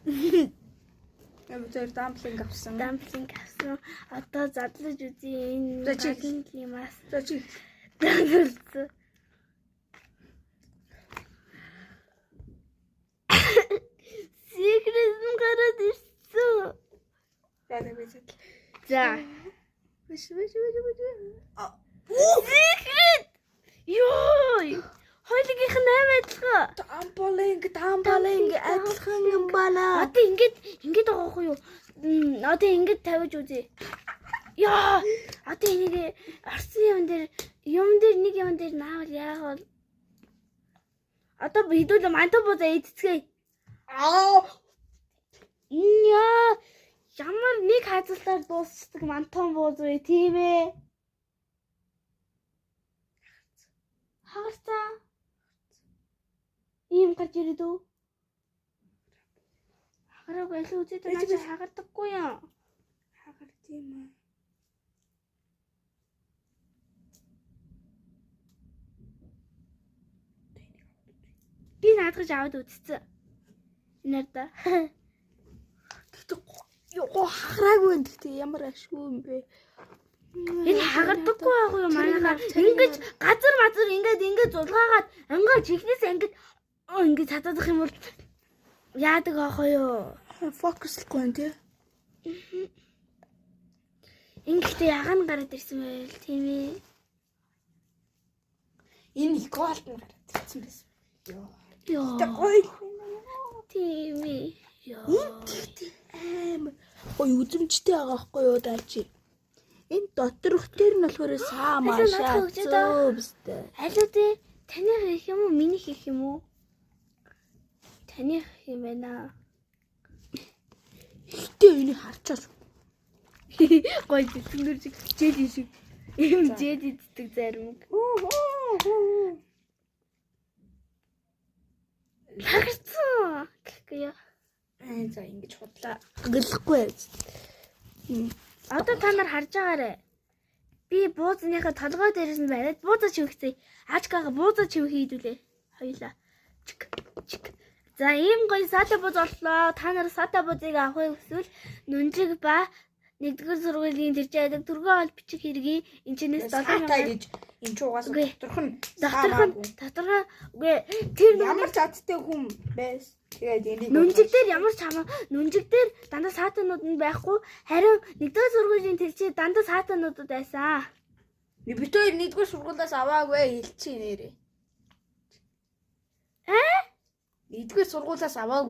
Тэр дамплинг авсан. Дамплинг авсан. Одоо задлаж үзье энэ багийн лимас. За чи Задлсан. Секретэн гараад ирсэн. яа бизээ. За. Биш. Секрет. Ёй. Хоёулынх нь 8 адилхан. Дамплинг адилхан юм байна. Одоо ингэж байгаа хгүй юу? Одоо ингэж тавьж үзье. Яа! Одоо энийг арсан юм дээр нэг юм дээр наавал яагаад? Одоо бидүүл мантаа бузаа идцгээе. Яа! Ямар нэг хазалтаар дуусдаг мантан бууз вэ тийм ээ? Хагарцаа. Ийм гарч ирээд үү? Хагараг байлаа үзээд наач хагардаггүй юм. Хагард юм аа. Би наадгаж аваад үзсэн. Энэрдэ. Йоо хагараагүй юм. Тэгтээ ямар ашгүй юм бэ? Энэ хагардаггүй байхгүй юу манайхаа. Ингэж газар ингэж зулгаагаад ангаа чихнээс ингэж татадах юм бол яадаг аахгүй юу? Фокуслахгүй юм тий. Ингэхдээ ягаан гараад ирсэн байл тийм ээ. Энэ голд нь гараад ирсэн байсан. Йоо. Тэ гоё. Тийм ээ. Йоо. Амар гоё үзэмжтэй байгаа байхгүй юу даачи. Энэ доторх дээр нь болохоор саа маашаа зөөбстэй. Алуу дээ таних их юм уу минийх их юм уу? Таних юм байна. Гэтэ энийг харчаач. Гоё зэтгэнэр шиг жээл шиг. Ийм жээл иддэг зарим. Лагцсан. Гэхгүй яа. За ингэж худлаа. Гэлэхгүй. Одоо та нар харж байгаарэ. Би буузныхаа толгой дээрээс нь бариад буузаа чивхцээ. Аачкаага буузаа чив хийдүүлээ. Хоёлаа. Чик. За ийм гоё сата бууз оллоо. Та нар сата буузыг авахыг хүсвэл нүнжиг ба 1-р сургуулийн тэр жаадаг түргэн ол бичих хэрэгий энэчнээс 7,000 гэж энэ ч угаас доторхон үгүй тэр ямар чадтай хүн байс. Тэгээд энийг нүнжиг дээр ямар ч хамаа нүнжиг дээр дандаа саатанууд нь байхгүй харин 1-р сургуулийн тэр чи дандаа саатануудад байсан. Бид хоёр 1-р сургуулиас аваагүй хэлчихээ нэрээ. 1-р сургуулиас аваагүй